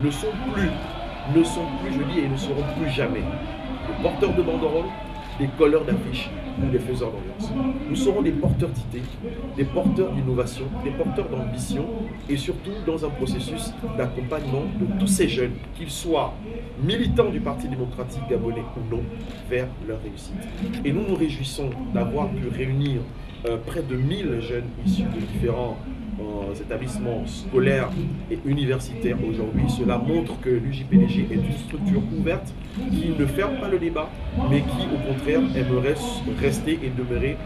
ne sont plus, je dis, et ne seront plus jamais des porteurs de banderoles, des colleurs d'affiches ou des faiseurs d'ambiance. Nous serons des porteurs d'idées, des porteurs d'innovation, des porteurs d'ambition et surtout dans un processus d'accompagnement de tous ces jeunes, qu'ils soient militants du Parti démocratique gabonais ou non, vers leur réussite. Et nous nous réjouissons d'avoir pu réunir près de 1000 jeunes issus de différents établissements scolaires et universitaires aujourd'hui. Cela montre que l'UJPDG est une structure ouverte qui ne ferme pas le débat, mais qui au contraire aimerait rester et demeurer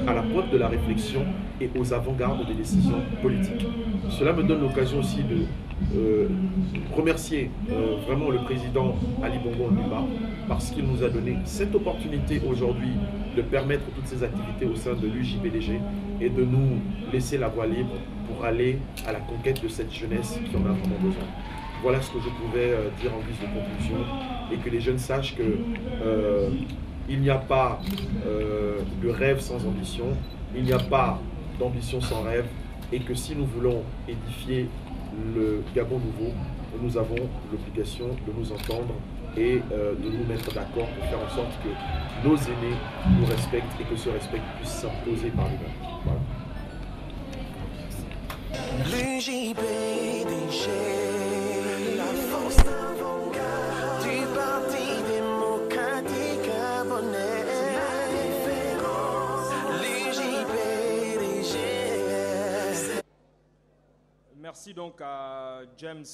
à la pointe de la réflexion et aux avant-gardes des décisions politiques. Cela me donne l'occasion aussi de remercier vraiment le président Ali Bongo Ondimba parce qu'il nous a donné cette opportunité aujourd'hui de permettre toutes ces activités au sein de l'UJPDG et de nous laisser la voie libre pour aller à la conquête de cette jeunesse qui en a vraiment besoin. Voilà ce que je pouvais dire en guise de conclusion et que les jeunes sachent que il n'y a pas de rêve sans ambition, il n'y a pas d'ambition sans rêve et que si nous voulons édifier le Gabon nouveau, nous avons l'obligation de nous entendre et de nous mettre d'accord pour faire en sorte que nos aînés nous respectent et que ce respect puisse s'imposer par lui-même. Voilà. L'UJPDG, la force d'avant-garde du Parti démocratique gabonais. L'UJPDG. Merci donc à James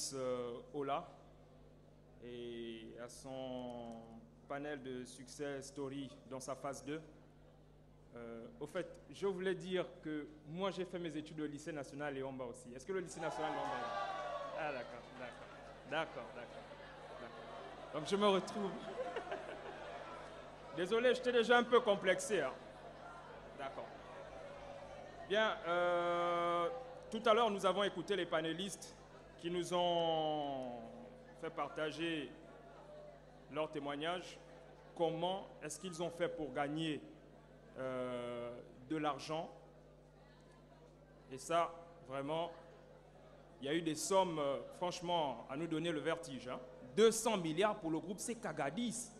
Ola et à son panel de succès story dans sa phase 2. Au fait, je voulais dire que moi j'ai fait mes études au lycée national Léon Mba aussi. Est-ce que le lycée national Léon Mba est là? Ah d'accord. Donc je me retrouve. Désolé, j'étais déjà un peu complexé. Hein. D'accord. Bien, tout à l'heure nous avons écouté les panélistes qui nous ont fait partager leur témoignage. Comment est-ce qu'ils ont fait pour gagner de l'argent. Et ça, vraiment, il y a eu des sommes, franchement, à nous donner le vertige. Hein. 200 milliards pour le groupe Sekagadis.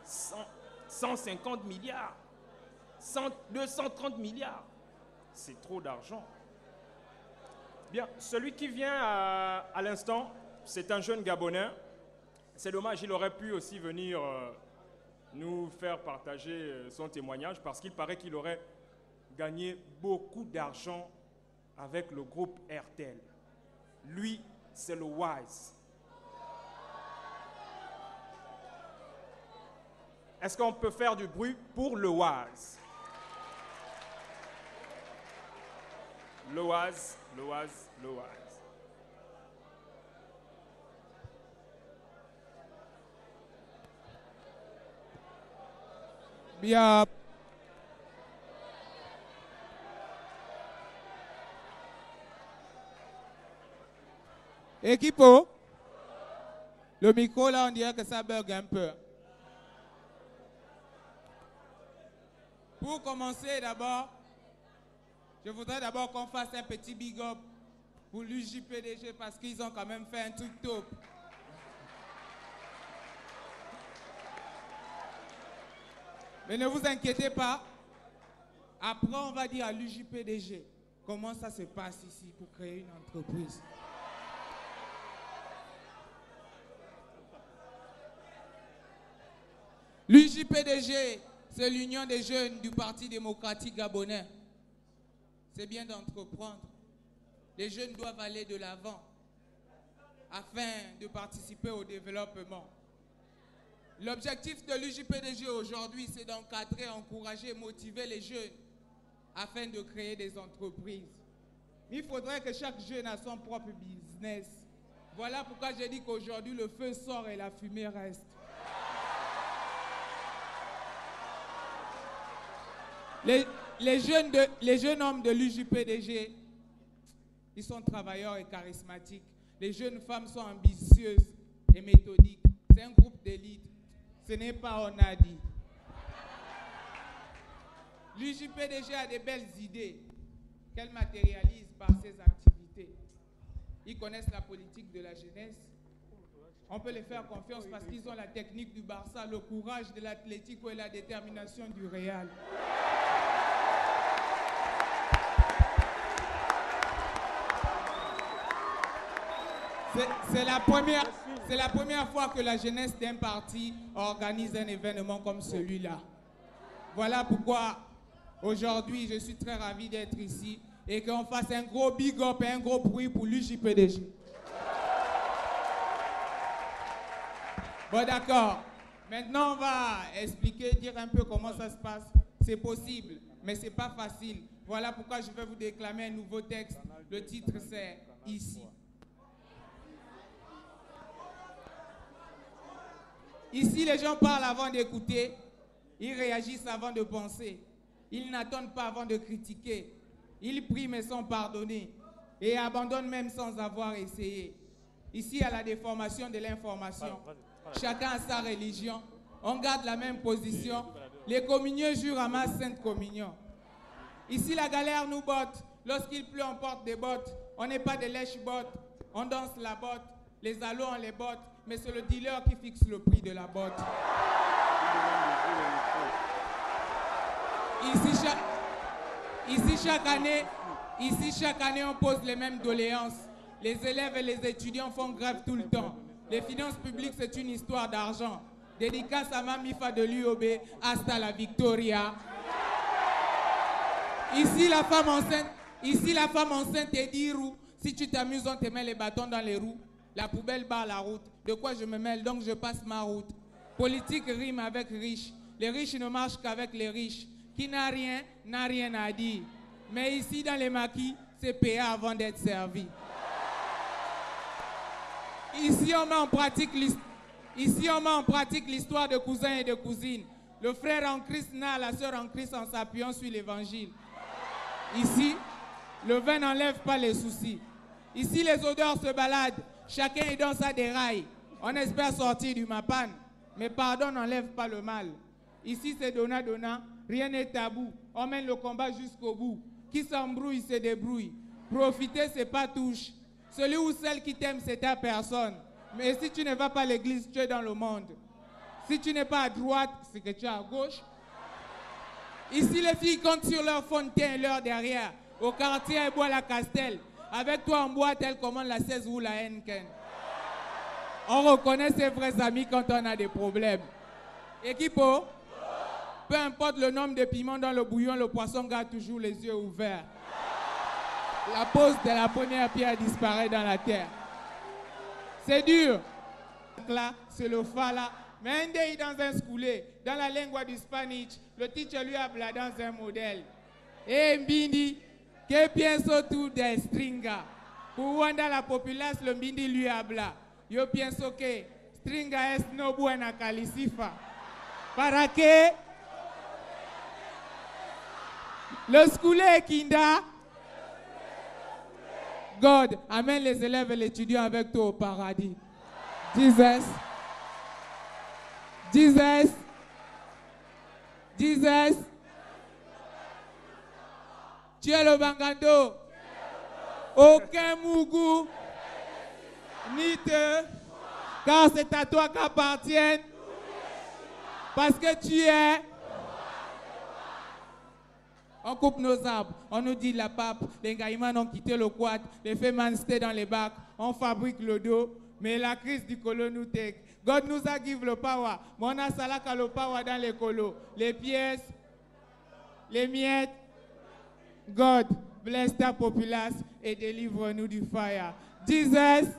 150 milliards. 230 milliards. C'est trop d'argent. Bien, celui qui vient à l'instant, c'est un jeune Gabonais. C'est dommage, il aurait pu aussi venir nous faire partager son témoignage parce qu'il paraît qu'il aurait gagné beaucoup d'argent avec le groupe RTL. Lui, c'est le Wise. Est-ce qu'on peut faire du bruit pour le Wise? Le Wise. Bien. Équipo, le micro là, on dirait que ça bug un peu. Pour commencer d'abord, je voudrais d'abord qu'on fasse un petit big up pour l'UJPDG parce qu'ils ont quand même fait un truc top. Mais ne vous inquiétez pas. Après, on va dire à l'UJPDG comment ça se passe ici pour créer une entreprise. L'UJPDG, c'est l'union des jeunes du Parti démocratique gabonais. C'est bien d'entreprendre. Les jeunes doivent aller de l'avant afin de participer au développement. L'objectif de l'UJPDG aujourd'hui, c'est d'encadrer, encourager, motiver les jeunes afin de créer des entreprises. Il faudrait que chaque jeune ait son propre business. Voilà pourquoi j'ai dit qu'aujourd'hui, le feu sort et la fumée reste. Les jeunes hommes de l'UJPDG, ils sont travailleurs et charismatiques. Les jeunes femmes sont ambitieuses et méthodiques. C'est un groupe d'élite. Ce n'est pas on a dit. L'UJPDG a des belles idées qu'elle matérialise par ses activités. Ils connaissent la politique de la jeunesse. On peut les faire confiance parce qu'ils ont la technique du Barça, le courage de l'Atlético et la détermination du Real. C'est la première fois que la jeunesse d'un parti organise un événement comme celui-là. Voilà pourquoi aujourd'hui je suis très ravi d'être ici et qu'on fasse un gros big up et un gros bruit pour l'UJPDG. Bon d'accord, maintenant on va expliquer, dire un peu comment ça se passe. C'est possible, mais c'est pas facile. Voilà pourquoi je vais vous déclamer un nouveau texte. Le titre c'est « Ici ». Ici, les gens parlent avant d'écouter, ils réagissent avant de penser, ils n'attendent pas avant de critiquer, ils prient mais sans pardonner et abandonnent même sans avoir essayé. Ici, à la déformation de l'information, chacun a sa religion, on garde la même position, les communieux jurent à ma sainte communion. Ici, la galère nous botte, lorsqu'il pleut, on porte des bottes, on n'est pas des lèche-bottes, on danse la botte, les allos on les bottes, mais c'est le dealer qui fixe le prix de la botte. Ici, chaque année, on pose les mêmes doléances. Les élèves et les étudiants font grève tout le temps. Les finances publiques, c'est une histoire d'argent. Dédicace à Mamifa de l'UOB, hasta la Victoria. Ici, la femme enceinte est d'Irou. Si tu t'amuses, on te met les bâtons dans les roues. La poubelle barre la route. De quoi je me mêle, donc je passe ma route. Politique rime avec riche. Les riches ne marchent qu'avec les riches. Qui n'a rien à dire. Mais ici, dans les maquis, c'est payé avant d'être servi. Ici, on met en pratique l'histoire de cousins et de cousines. Le frère en Christ naît la sœur en Christ en s'appuyant sur l'évangile. Ici, le vin n'enlève pas les soucis. Ici, les odeurs se baladent. Chacun est dans sa déraille. On espère sortir du mapan, mais pardon n'enlève pas le mal. Ici, c'est donnant, rien n'est tabou. On mène le combat jusqu'au bout. Qui s'embrouille, se débrouille. Profiter, c'est pas touche. Celui ou celle qui t'aime, c'est ta personne. Mais si tu ne vas pas à l'église, tu es dans le monde. Si tu n'es pas à droite, c'est que tu es à gauche. Ici, les filles comptent sur leur fontaine et leur derrière. Au quartier, elles boivent la Castel. Avec toi en boîte, elles commandent la 16 ou la Henken. On reconnaît ses vrais amis quand on a des problèmes. Équipo, peu importe le nombre de piments dans le bouillon, le poisson garde toujours les yeux ouverts. La pose de la première pierre disparaît dans la terre. C'est dur. Là, c'est le fala. Mais un day dans un scoulé, dans la langue du Spanish, le teacher lui habla dans un modèle. Et Mbindi, que pienso tú de stringa? Pour Wanda la populace, le Mbindi lui habla. Yo pienso que stringa es no buena calicifa. Para que le scoulé Kinda, God, amène les élèves et les étudiants avec toi au paradis. Jesus. Jesus. Jesus. Tu es le Bangando. Aucun Mougou ni te, car c'est à toi qu'appartiennent. Parce que tu es. On coupe nos arbres, on nous dit la pape, les Gaïmans ont quitté le quad, les Femans étaient dans les bacs, on fabrique le dos, mais la crise du colo nous take. God nous a give le power, mais on a salaka le power dans les colos, les pièces, les miettes. God, bless ta populace et délivre-nous du fire. Jesus,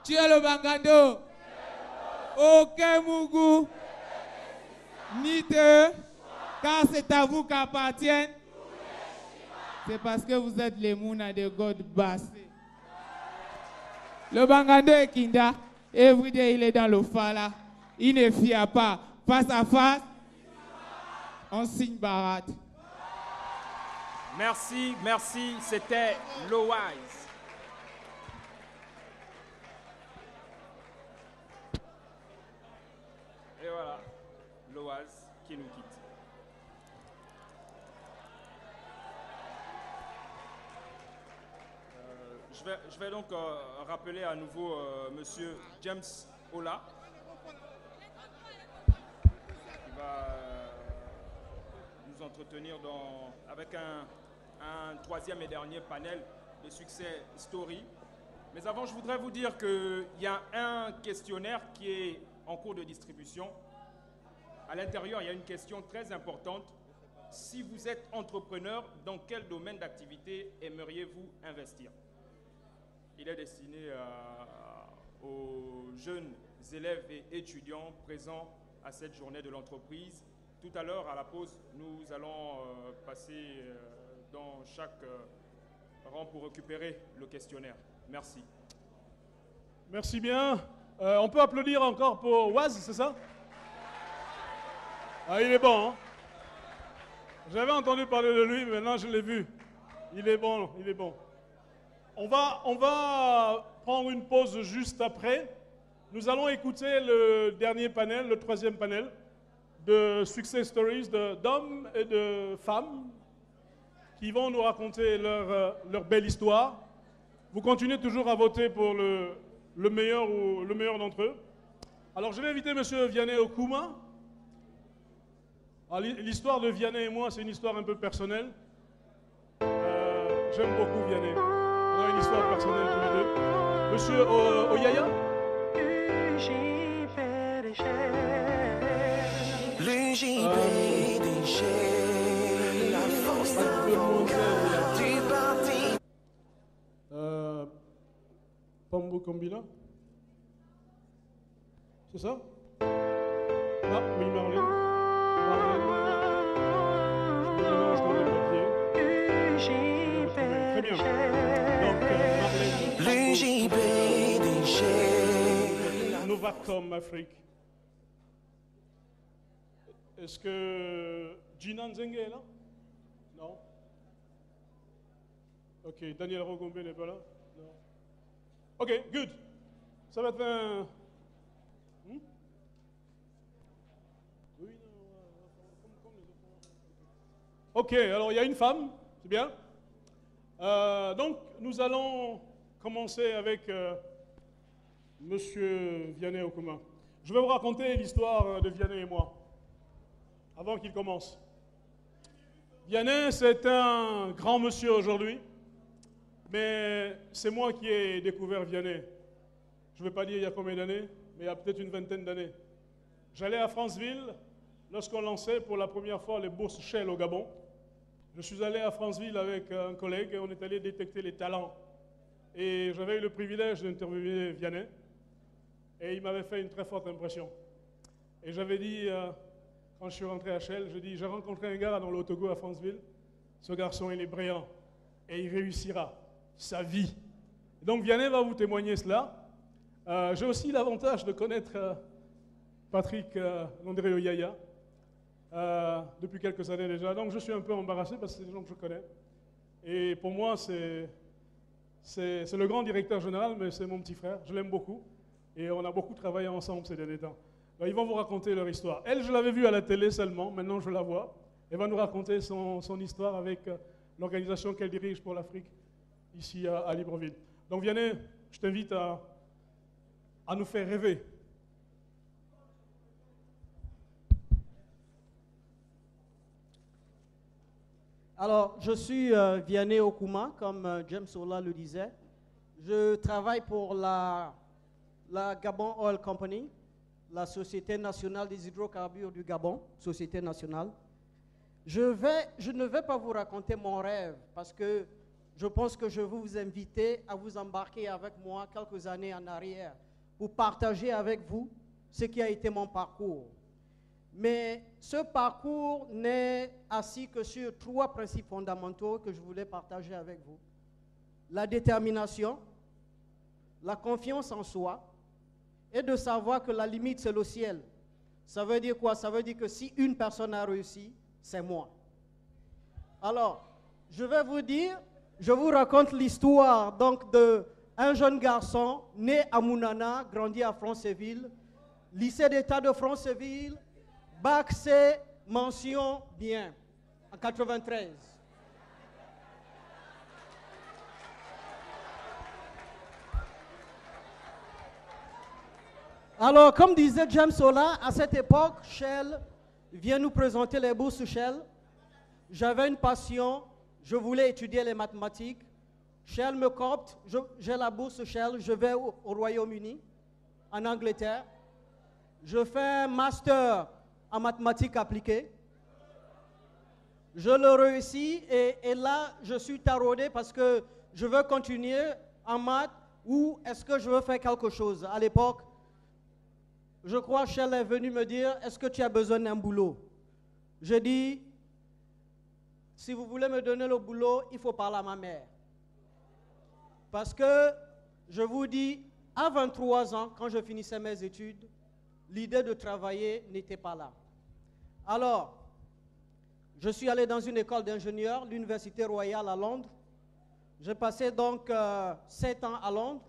tu es le Bangando, aucun Mougou, ni te, car c'est à vous qu'appartiennent. C'est parce que vous êtes les Mouna de God Bassé. Le Bangando est Kinda, everyday il est dans le fala. Il ne fia pas. Face à face, on signe Barat. Merci, merci. C'était Lowise. Et voilà, Lowise qui nous quitte. je vais donc rappeler à nouveau Monsieur James Ola, qui va nous entretenir avec un troisième et dernier panel de succès story. Mais avant, je voudrais vous dire qu'il y a un questionnaire qui est en cours de distribution. À l'intérieur, il y a une question très importante. Si vous êtes entrepreneur, dans quel domaine d'activité aimeriez-vous investir? Il est destiné aux jeunes élèves et étudiants présents à cette journée de l'entreprise. Tout à l'heure, à la pause, nous allons passer dans chaque rang pour récupérer le questionnaire. Merci. Merci bien. On peut applaudir encore pour Waz, c'est ça? Ah, il est bon, hein? J'avais entendu parler de lui, mais maintenant je l'ai vu. Il est bon, il est bon. On va prendre une pause juste après. Nous allons écouter le dernier panel, le troisième panel de Success Stories d'hommes et de femmes qui vont nous raconter leur belle histoire. Vous continuez toujours à voter pour le meilleur ou le meilleur d'entre eux. Alors je vais inviter M. Vianney Okuma. L'histoire de Vianney et moi, c'est une histoire un peu personnelle. J'aime beaucoup Vianney. On a une histoire personnelle tous les deux. Monsieur Oyaya. La force du parti. Pambo Kombila. C'est ça? Ah, oui, Marlène. Très bien. Donc, Marlène. Novacom Afrique. Est-ce que Gina Nzenge est là? Non. Ok, Daniel Rogombe n'est pas là? Non. Ok, good. Ça va être un... Oui, non, comme les autres. Ok, alors il y a une femme, c'est bien. Donc, nous allons commencer avec Monsieur Vianney Okuma. Je vais vous raconter l'histoire de Vianney et moi, avant qu'il commence. Vianney, c'est un grand monsieur aujourd'hui, mais c'est moi qui ai découvert Vianney. Je ne vais pas dire il y a combien d'années, mais il y a peut-être une vingtaine d'années. J'allais à Franceville lorsqu'on lançait pour la première fois les bourses Shell au Gabon. Je suis allé à Franceville avec un collègue et on est allé détecter les talents. Et j'avais eu le privilège d'interviewer Vianney. Et il m'avait fait une très forte impression. Et j'avais dit, quand je suis rentré à Shell, j'ai rencontré un gars dans l'Autogo à Franceville. Ce garçon, il est brillant. Et il réussira sa vie. Donc Vianney va vous témoigner cela. J'ai aussi l'avantage de connaître Patrick Landré Oyaya. Depuis quelques années déjà. Donc je suis un peu embarrassé parce que c'est des gens que je connais. Et pour moi, c'est le grand directeur général, mais c'est mon petit frère. Je l'aime beaucoup. Et on a beaucoup travaillé ensemble ces derniers temps. Alors, ils vont vous raconter leur histoire. Elle, je l'avais vue à la télé seulement. Maintenant, je la vois. Elle va nous raconter son histoire avec l'organisation qu'elle dirige pour l'Afrique, ici à Libreville. Donc Vianney, je t'invite à nous faire rêver. Alors, je suis Vianney Okuma, comme James Ola le disait. Je travaille pour la Gabon Oil Company, la Société nationale des hydrocarbures du Gabon, Société nationale. Je ne vais pas vous raconter mon rêve, parce que je pense que je vais vous inviter à vous embarquer avec moi quelques années en arrière pour partager avec vous ce qui a été mon parcours. Mais ce parcours n'est assis que sur 3 principes fondamentaux que je voulais partager avec vous. La détermination, la confiance en soi et de savoir que la limite, c'est le ciel. Ça veut dire quoi? Ça veut dire que si une personne a réussi, c'est moi. Alors, je vais vous dire, je vous raconte l'histoire donc d'un jeune garçon né à Mounana, grandi à Franceville, lycée d'État de Franceville, Bac C, mention bien, en 93. Alors, comme disait James Ola, à cette époque, Shell vient nous présenter les bourses Shell. J'avais une passion, je voulais étudier les mathématiques. Shell me coopte, j'ai la bourse Shell, je vais au Royaume-Uni, en Angleterre. Je fais un master en mathématiques appliquées. Je le réussis et là, je suis taraudé parce que je veux continuer en maths ou est-ce que je veux faire quelque chose. À l'époque, je crois que Shell est venu me dire, est-ce que tu as besoin d'un boulot? Je dis, si vous voulez me donner le boulot, il faut parler à ma mère. Parce que, je vous dis, à 23 ans, quand je finissais mes études, l'idée de travailler n'était pas là. Alors, je suis allé dans une école d'ingénieurs, l'Université Royale à Londres. J'ai passé donc 7 ans à Londres,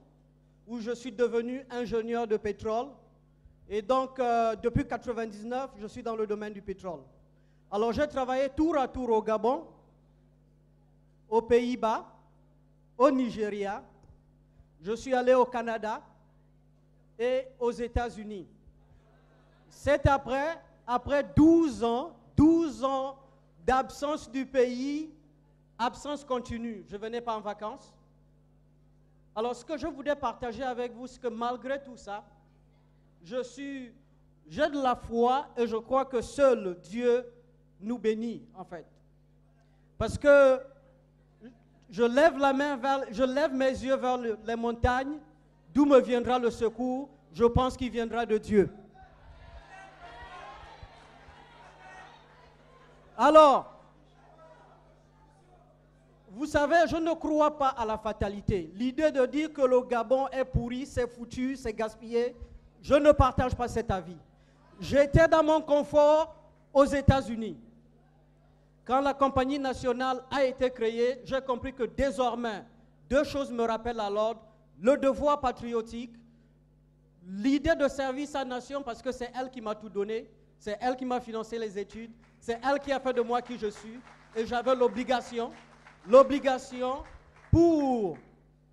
où je suis devenu ingénieur de pétrole. Et donc, depuis 1999, je suis dans le domaine du pétrole. Alors, j'ai travaillé tour à tour au Gabon, aux Pays-Bas, au Nigeria. Je suis allé au Canada et aux États-Unis. C'est après 12 ans d'absence du pays, absence continue. Je ne venais pas en vacances. Alors, ce que je voudrais partager avec vous, c'est que malgré tout ça, j'ai de la foi et je crois que seul Dieu nous bénit, en fait. Parce que je lève mes yeux vers les montagnes, d'où me viendra le secours. Je pense qu'il viendra de Dieu. Alors, vous savez, je ne crois pas à la fatalité. L'idée de dire que le Gabon est pourri, c'est foutu, c'est gaspillé, je ne partage pas cet avis. J'étais dans mon confort aux États-Unis. Quand la compagnie nationale a été créée, j'ai compris que désormais, deux choses me rappellent à l'ordre. Le devoir patriotique, l'idée de service à la nation, parce que c'est elle qui m'a tout donné, c'est elle qui m'a financé les études, c'est elle qui a fait de moi qui je suis, et j'avais l'obligation pour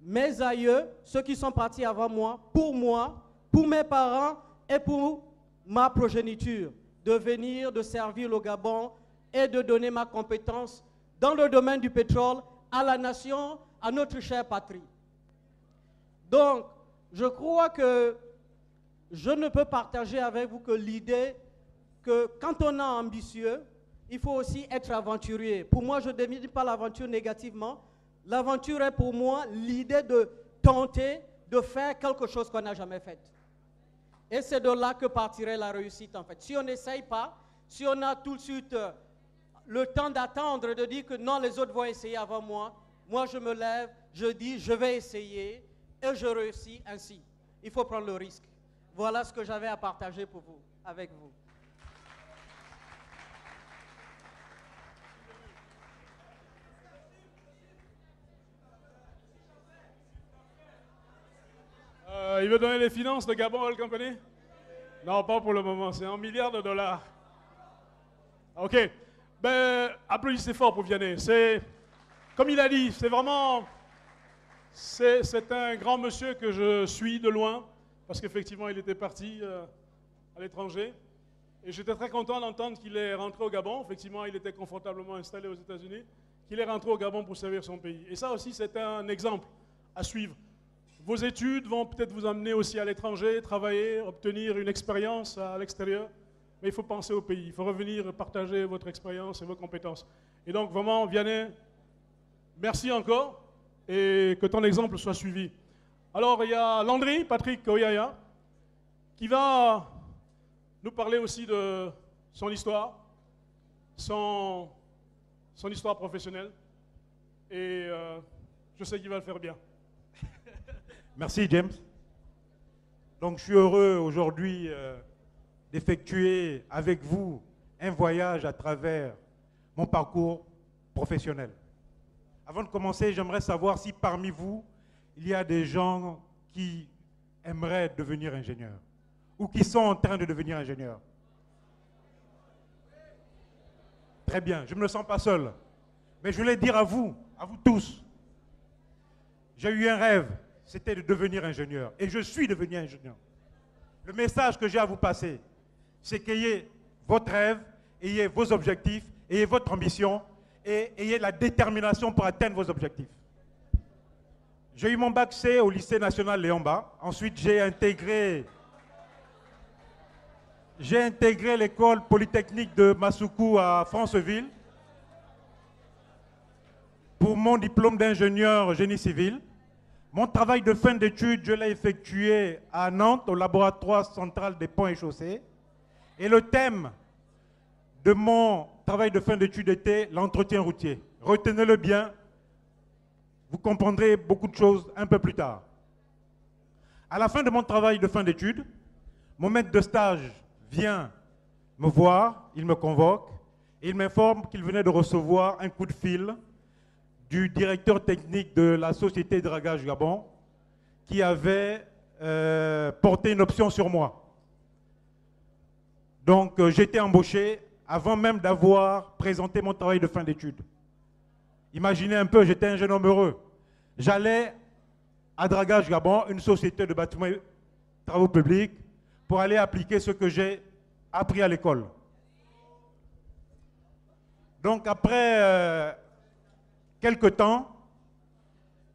mes aïeux, ceux qui sont partis avant moi, pour mes parents et pour ma progéniture, de venir, de servir le Gabon et de donner ma compétence dans le domaine du pétrole à la nation, à notre chère patrie. Donc, je crois que je ne peux partager avec vous que l'idée que quand on est ambitieux, il faut aussi être aventurier. Pour moi, je ne définis pas l'aventure négativement. L'aventure est pour moi l'idée de tenter de faire quelque chose qu'on n'a jamais fait. Et c'est de là que partirait la réussite, en fait. Si on n'essaye pas, si on a tout de suite le temps d'attendre, de dire que non, les autres vont essayer avant moi, moi je me lève, je dis je vais essayer et je réussis ainsi. Il faut prendre le risque. Voilà ce que j'avais à partager pour vous, avec vous. Il veut donner les finances de Gabon Oil Company? Non, pas pour le moment, c'est $1 milliard. Ok, ben, applaudissez fort pour Vianney. C'est, comme il a dit, c'est vraiment, c'est un grand monsieur que je suis de loin, parce qu'effectivement, il était parti à l'étranger. Et j'étais très content d'entendre qu'il est rentré au Gabon. Effectivement, il était confortablement installé aux États-Unis, qu'il est rentré au Gabon pour servir son pays. Et ça aussi, c'est un exemple à suivre. Vos études vont peut-être vous amener aussi à l'étranger, travailler, obtenir une expérience à l'extérieur. Mais il faut penser au pays. Il faut revenir partager votre expérience et vos compétences. Et donc, vraiment, Vianney, merci encore et que ton exemple soit suivi. Alors, il y a Landry, Patrick Oyaya, qui va nous parler aussi de son histoire, son histoire professionnelle. Et je sais qu'il va le faire bien. Merci James. Donc je suis heureux aujourd'hui d'effectuer avec vous un voyage à travers mon parcours professionnel. Avant de commencer, j'aimerais savoir si parmi vous, il y a des gens qui aimeraient devenir ingénieurs ou qui sont en train de devenir ingénieurs. Très bien, je ne me sens pas seul. Mais je voulais dire à vous tous, j'ai eu un rêve. C'était de devenir ingénieur. Et je suis devenu ingénieur. Le message que j'ai à vous passer, c'est qu'ayez votre rêve, ayez vos objectifs, ayez votre ambition et ayez la détermination pour atteindre vos objectifs. J'ai eu mon bac C au lycée national Léon-Bas. Ensuite, j'ai intégré l'école polytechnique de Massoukou à Franceville pour mon diplôme d'ingénieur génie civil. Mon travail de fin d'études, je l'ai effectué à Nantes, au laboratoire central des ponts et chaussées. Et le thème de mon travail de fin d'études était l'entretien routier. Retenez-le bien, vous comprendrez beaucoup de choses un peu plus tard. À la fin de mon travail de fin d'études, mon maître de stage vient me voir, il me convoque, et il m'informe qu'il venait de recevoir un coup de fil du directeur technique de la société Dragage Gabon qui avait porté une option sur moi. Donc j'ai été embauché avant même d'avoir présenté mon travail de fin d'études. Imaginez un peu, j'étais un jeune homme heureux. J'allais à Dragage Gabon, une société de bâtiments et travaux publics, pour aller appliquer ce que j'ai appris à l'école. Donc après quelque temps,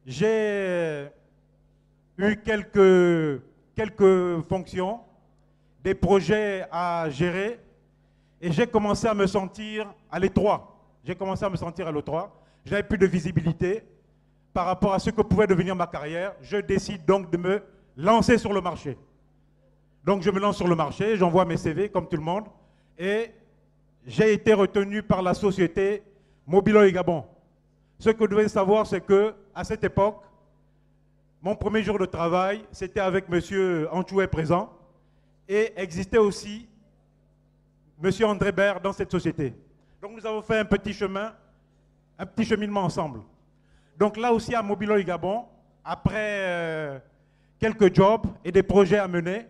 j'ai eu quelques fonctions, des projets à gérer, et j'ai commencé à me sentir à l'étroit. Je n'avais plus de visibilité par rapport à ce que pouvait devenir ma carrière. Je décide donc de me lancer sur le marché. Donc je me lance sur le marché, j'envoie mes CV comme tout le monde, et j'ai été retenu par la société Mobilo Gabon. Ce que vous devez savoir, c'est qu'à cette époque, mon premier jour de travail, c'était avec M. Anchoué présent, et existait aussi M. André Bert dans cette société. Donc nous avons fait un petit cheminement ensemble. Donc là aussi à Mobilo Gabon, après quelques jobs et des projets à mener,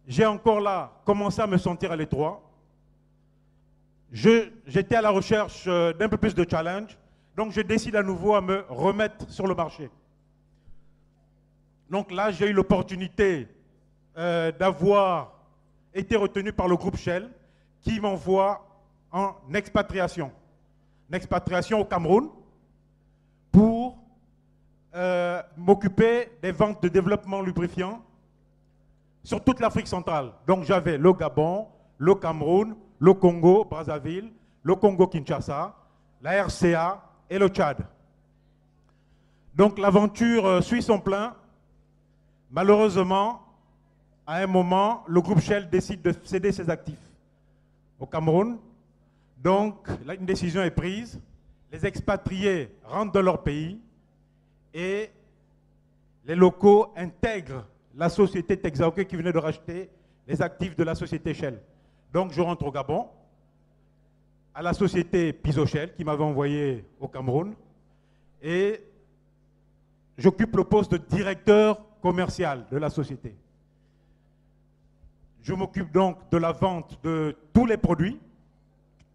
j'ai encore là commencé à me sentir à l'étroit. J'étais à la recherche d'un peu plus de challenge. Donc je décide à nouveau à me remettre sur le marché. Donc là, j'ai eu l'opportunité d'avoir été retenu par le groupe Shell qui m'envoie en expatriation. Une expatriation au Cameroun pour m'occuper des ventes de développement lubrifiant sur toute l'Afrique centrale. Donc j'avais le Gabon, le Cameroun, le Congo, Brazzaville, le Congo-Kinshasa, la RCA, et le Tchad. Donc l'aventure suit son plein. Malheureusement, à un moment, le groupe Shell décide de céder ses actifs au Cameroun. Donc là, une décision est prise. Les expatriés rentrent dans leur pays et les locaux intègrent la société Texaco qui venait de racheter les actifs de la société Shell. Donc je rentre au Gabon, à la société Piso-Shell qui m'avait envoyé au Cameroun et j'occupe le poste de directeur commercial de la société. Je m'occupe donc de la vente de tous les produits,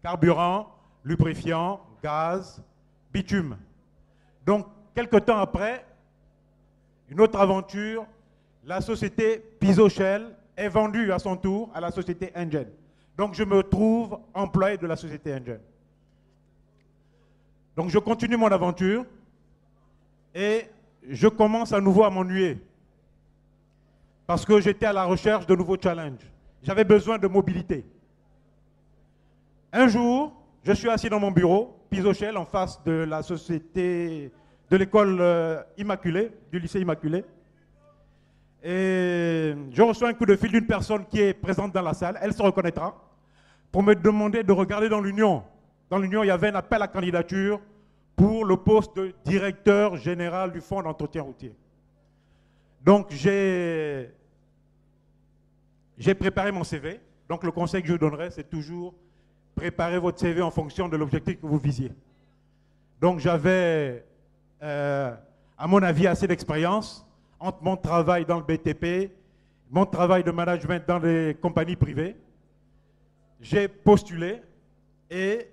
carburant, lubrifiant, gaz, bitume. Donc, quelque temps après, une autre aventure, la société Piso-Shell est vendue à son tour à la société Engen. Donc je me trouve employé de la société Engen. Donc je continue mon aventure et je commence à nouveau à m'ennuyer parce que j'étais à la recherche de nouveaux challenges. J'avais besoin de mobilité. Un jour, je suis assis dans mon bureau, Piso-Shell, en face de la société, de l'école Immaculée, du lycée Immaculée. Et je reçois un coup de fil d'une personne qui est présente dans la salle, elle se reconnaîtra, pour me demander de regarder dans l'Union. Dans l'Union, il y avait un appel à candidature pour le poste de directeur général du fonds d'entretien routier. Donc j'ai préparé mon CV. Donc le conseil que je vous donnerai, c'est toujours préparer votre CV en fonction de l'objectif que vous visiez. Donc j'avais, à mon avis, assez d'expérience entre mon travail dans le BTP, mon travail de management dans les compagnies privées. J'ai postulé et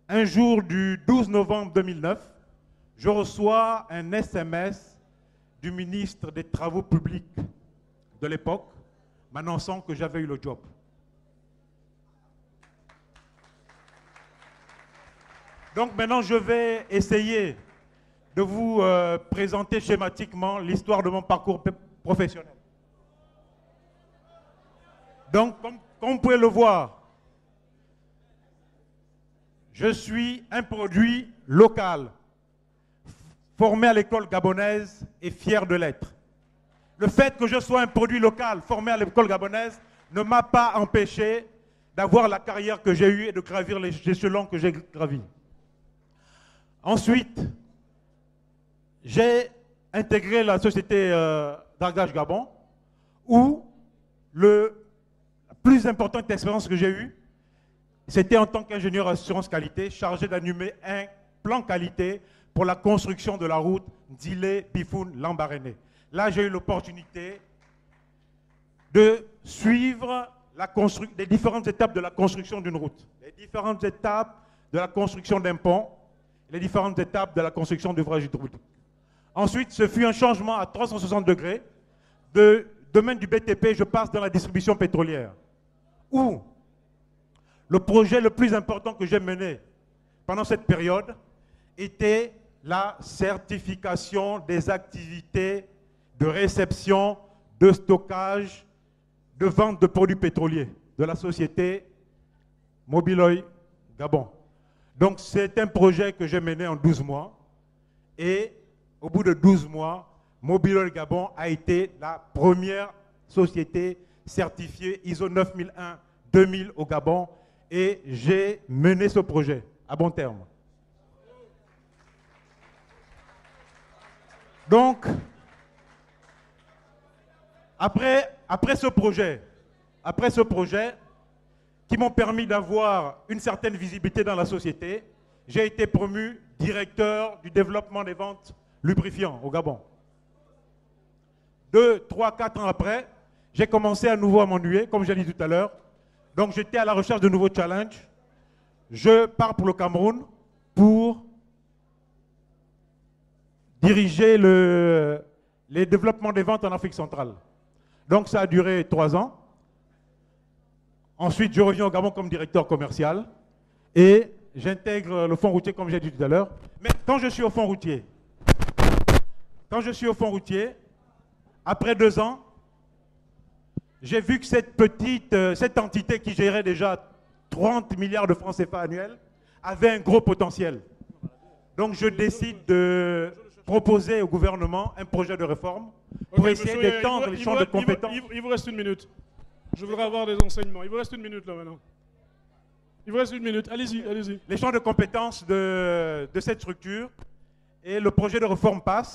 un jour du 12 novembre 2009, je reçois un SMS du ministre des Travaux publics de l'époque, m'annonçant que j'avais eu le job. Donc maintenant, je vais essayer de vous présenter schématiquement l'histoire de mon parcours professionnel. Donc, comme vous pouvez le voir, je suis un produit local, formé à l'école gabonaise et fier de l'être. Le fait que je sois un produit local formé à l'école gabonaise ne m'a pas empêché d'avoir la carrière que j'ai eue et de gravir les échelons que j'ai gravis. Ensuite, j'ai intégré la société Dragage Gabon, où la plus importante expérience que j'ai eue, c'était en tant qu'ingénieur assurance qualité, chargé d'animer un plan qualité pour la construction de la route Ndile-Bifoun-Lambaréné. Là, j'ai eu l'opportunité de suivre les différentes étapes de la construction d'une route, les différentes étapes de la construction d'un pont, les différentes étapes de la construction d'ouvrages hydrauliques. Ensuite, ce fut un changement à 360 degrés. De domaine du BTP, je passe dans la distribution pétrolière, où le projet le plus important que j'ai mené pendant cette période était la certification des activités de réception, de stockage, de vente de produits pétroliers de la société Mobiloy Gabon. Donc c'est un projet que j'ai mené en 12 mois et au bout de 12 mois, Mobiloy Gabon a été la première société certifiée ISO 9001-2000 au Gabon et j'ai mené ce projet à bon terme. Donc, après ce projet, qui m'ont permis d'avoir une certaine visibilité dans la société, j'ai été promu directeur du développement des ventes lubrifiants au Gabon. 2, 3, 4 ans après, j'ai commencé à nouveau à m'ennuyer, comme j'ai dit tout à l'heure. Donc j'étais à la recherche de nouveaux challenges. Je pars pour le Cameroun pour diriger les développements des ventes en Afrique centrale. Donc ça a duré 3 ans. Ensuite, je reviens au Gabon comme directeur commercial et j'intègre le fonds routier, comme j'ai dit tout à l'heure. Mais quand je suis au fonds routier, après 2 ans, j'ai vu que cette entité qui gérait déjà 30 milliards de francs CFA annuels avait un gros potentiel. Donc je décide de proposer au gouvernement un projet de réforme pour essayer d'étendre les champs de compétences. Il vous reste 1 minute. Je voudrais avoir des enseignements. Il vous reste 1 minute là maintenant. Il vous reste 1 minute. Allez-y, allez-y. Les champs de compétences de cette structure et le projet de réforme passe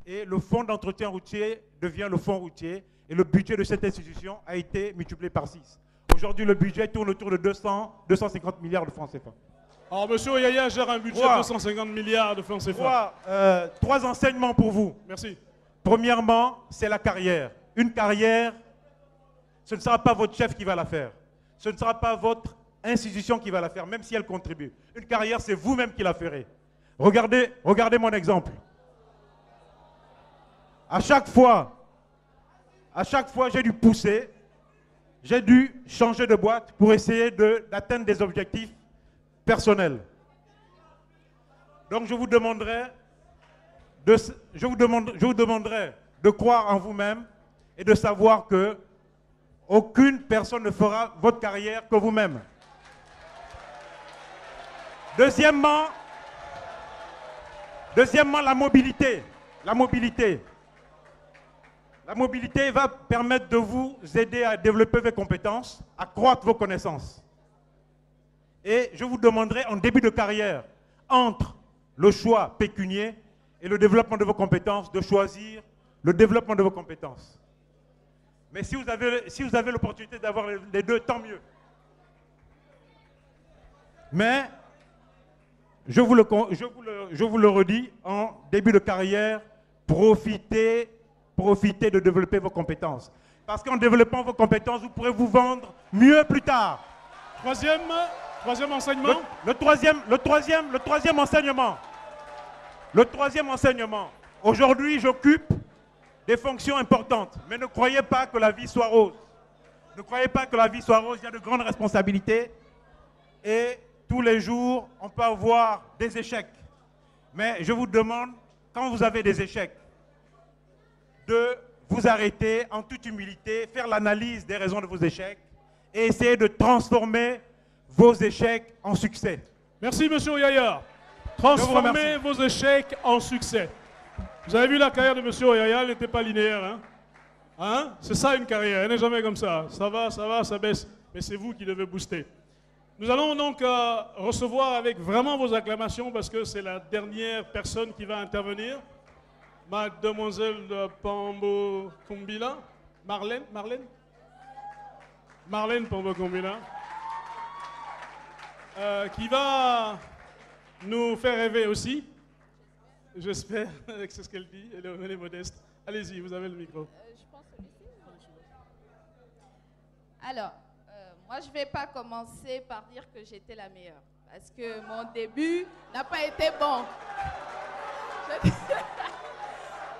et le fonds d'entretien routier devient le fonds routier et le budget de cette institution a été multiplié par 6. Aujourd'hui, le budget tourne autour de 250 milliards de francs CFA. Alors, monsieur Oyaya gère un budget de 250 milliards de francs CFA. 3 enseignements pour vous. Merci. Premièrement, c'est la carrière. Une carrière, ce ne sera pas votre chef qui va la faire. Ce ne sera pas votre institution qui va la faire, même si elle contribue. Une carrière, c'est vous-même qui la ferez. Regardez mon exemple. À chaque fois, j'ai dû pousser, j'ai dû changer de boîte pour essayer d'atteindre des objectifs personnels. Donc je vous demanderai de croire en vous-même et de savoir que aucune personne ne fera votre carrière que vous-même. Deuxièmement, la mobilité. La mobilité va permettre de vous aider à développer vos compétences, à croître vos connaissances. Et je vous demanderai en début de carrière, entre le choix pécunier et le développement de vos compétences, de choisir le développement de vos compétences. Mais si vous avez l'opportunité d'avoir les deux, tant mieux. Mais, je vous le redis, en début de carrière, profitez de développer vos compétences. Parce qu'en développant vos compétences, vous pourrez vous vendre mieux plus tard. Troisième enseignement. Le troisième enseignement. Aujourd'hui, j'occupe des fonctions importantes. Mais ne croyez pas que la vie soit rose. Ne croyez pas que la vie soit rose, il y a de grandes responsabilités. Et tous les jours, on peut avoir des échecs. Mais je vous demande, quand vous avez des échecs, de vous arrêter en toute humilité, faire l'analyse des raisons de vos échecs et essayer de transformer vos échecs en succès. Merci, monsieur Oyaya. Transformez vos échecs en succès. Vous avez vu la carrière de monsieur Oyaya, elle n'était pas linéaire. Hein? C'est ça une carrière, elle n'est jamais comme ça. Ça va, ça baisse. Mais c'est vous qui devez booster. Nous allons donc recevoir avec vraiment vos acclamations parce que c'est la dernière personne qui va intervenir. Mademoiselle Pambo Kumbila. Marlène Pambo Kumbila. Qui va nous faire rêver aussi. J'espère que c'est ce qu'elle dit. Elle est modeste. Allez-y, vous avez le micro. Je pense alors, moi je ne vais pas commencer par dire que j'étais la meilleure. Parce que mon début n'a pas été bon.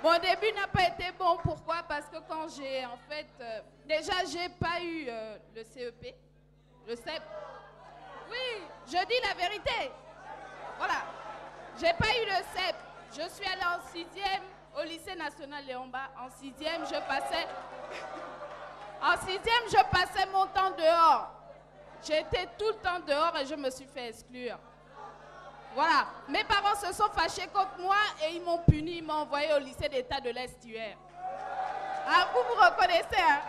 Mon début n'a pas été bon. Pourquoi? Parce que quand j'ai en fait... déjà, j'ai pas eu le CEP, le CEP. Oui, je dis la vérité. Voilà. J'ai pas eu le CEP. Je suis allée en 6e au lycée national Léomba. En 6e, je passais... En 6e, je passais mon temps dehors. J'étais tout le temps dehors et je me suis fait exclure. Voilà. Mes parents se sont fâchés contre moi et ils m'ont puni, ils m'ont envoyé au lycée d'État de l'Estuaire. Ah, vous reconnaissez, hein?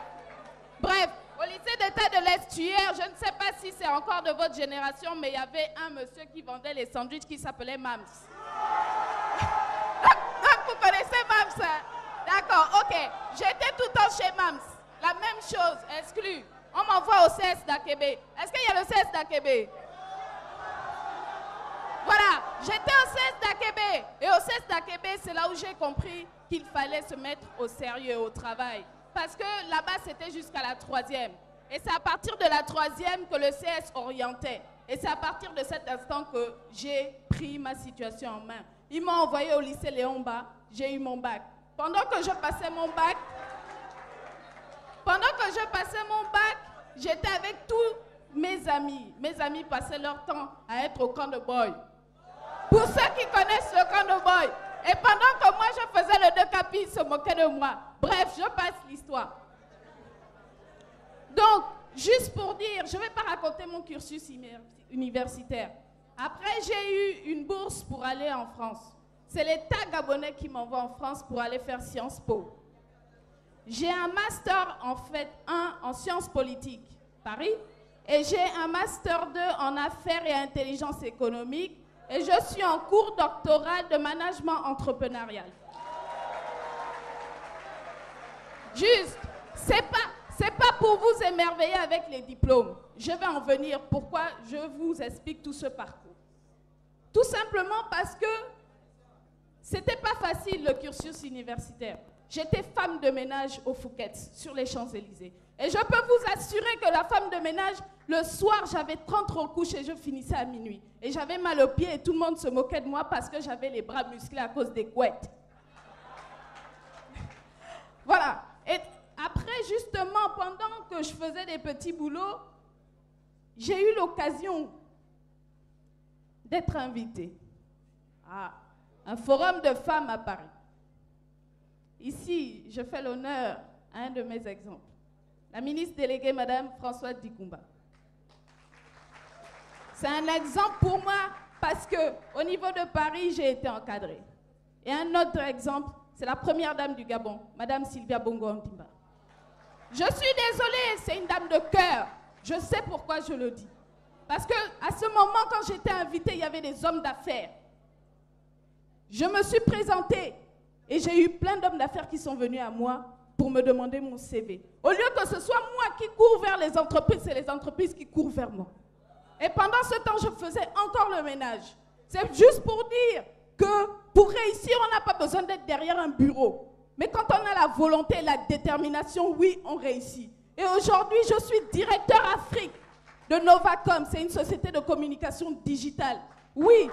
Bref, au lycée d'État de l'Estuaire, je ne sais pas si c'est encore de votre génération, mais il y avait un monsieur qui vendait les sandwichs qui s'appelait Mams. Vous connaissez Mams, hein? D'accord, ok. J'étais tout le temps chez Mams. La même chose, exclu. On m'envoie au CS d'Akébé. Est-ce qu'il y a le CS d'Akébé? Voilà, j'étais au CS d'Akébé. Et au CS d'Akébé, c'est là où j'ai compris qu'il fallait se mettre au sérieux, au travail. Parce que là-bas, c'était jusqu'à la 3e. Et c'est à partir de la 3e que le CS orientait. Et c'est à partir de cet instant que j'ai pris ma situation en main. Ils m'ont envoyé au lycée Léomba. J'ai eu mon bac. Pendant que je passais mon bac, j'étais avec tous mes amis. Mes amis passaient leur temps à être au camp de boy. Pour ceux qui connaissent le camp de boy. Et pendant que moi je faisais le décapi, ils se moquaient de moi. Bref, je passe l'histoire. Donc, juste pour dire, je ne vais pas raconter mon cursus universitaire. Après, j'ai eu une bourse pour aller en France. C'est l'État gabonais qui m'envoie en France pour aller faire Sciences Po. J'ai un master, en fait, 1 en sciences politiques, Paris, et j'ai un master 2 en affaires et intelligence économique, et je suis en cours doctoral de management entrepreneurial. Juste, c'est pas pour vous émerveiller avec les diplômes. Je vais en venir. Pourquoi je vous explique tout ce parcours? Tout simplement parce que c'était pas facile le cursus universitaire. J'étais femme de ménage au Fouquet, sur les Champs-Élysées. Et je peux vous assurer que la femme de ménage, le soir, j'avais 30 couches et je finissais à minuit. Et j'avais mal aux pieds et tout le monde se moquait de moi parce que j'avais les bras musclés à cause des couettes. Voilà. Et après, justement, pendant que je faisais des petits boulots, j'ai eu l'occasion d'être invitée à un forum de femmes à Paris. Ici, je fais l'honneur à un de mes exemples. La ministre déléguée, Madame Françoise Dikoumba. C'est un exemple pour moi parce qu'au niveau de Paris, j'ai été encadrée. Et un autre exemple, c'est la première dame du Gabon, Madame Sylvia Bongo Ondimba. Je suis désolée, c'est une dame de cœur. Je sais pourquoi je le dis. Parce qu'à ce moment, quand j'étais invitée, il y avait des hommes d'affaires. Je me suis présentée. Et j'ai eu plein d'hommes d'affaires qui sont venus à moi pour me demander mon CV. Au lieu que ce soit moi qui cours vers les entreprises, c'est les entreprises qui courent vers moi. Et pendant ce temps, je faisais encore le ménage. C'est juste pour dire que pour réussir, on n'a pas besoin d'être derrière un bureau. Mais quand on a la volonté et la détermination, oui, on réussit. Et aujourd'hui, je suis directeur Afrique de Novacom. C'est une société de communication digitale. Oui.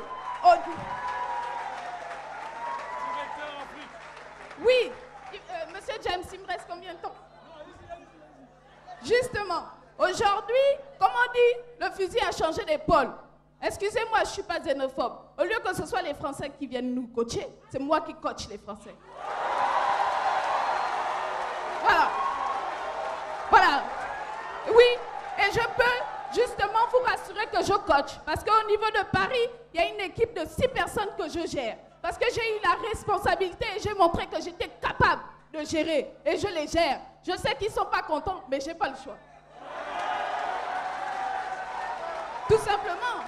Oui, monsieur James, il me reste combien de temps? Justement. fusil a changé d'épaule. Excusez-moi, je ne suis pas xénophobe. Au lieu que ce soit les Français qui viennent nous coacher, c'est moi qui coach les Français. Voilà. Voilà. Oui, et je peux justement vous rassurer que je coach. Parce qu'au niveau de Paris, il y a une équipe de 6 personnes que je gère. Parce que j'ai eu la responsabilité et j'ai montré que j'étais capable de gérer. Et je les gère. Je sais qu'ils ne sont pas contents, mais je n'ai pas le choix. Tout simplement.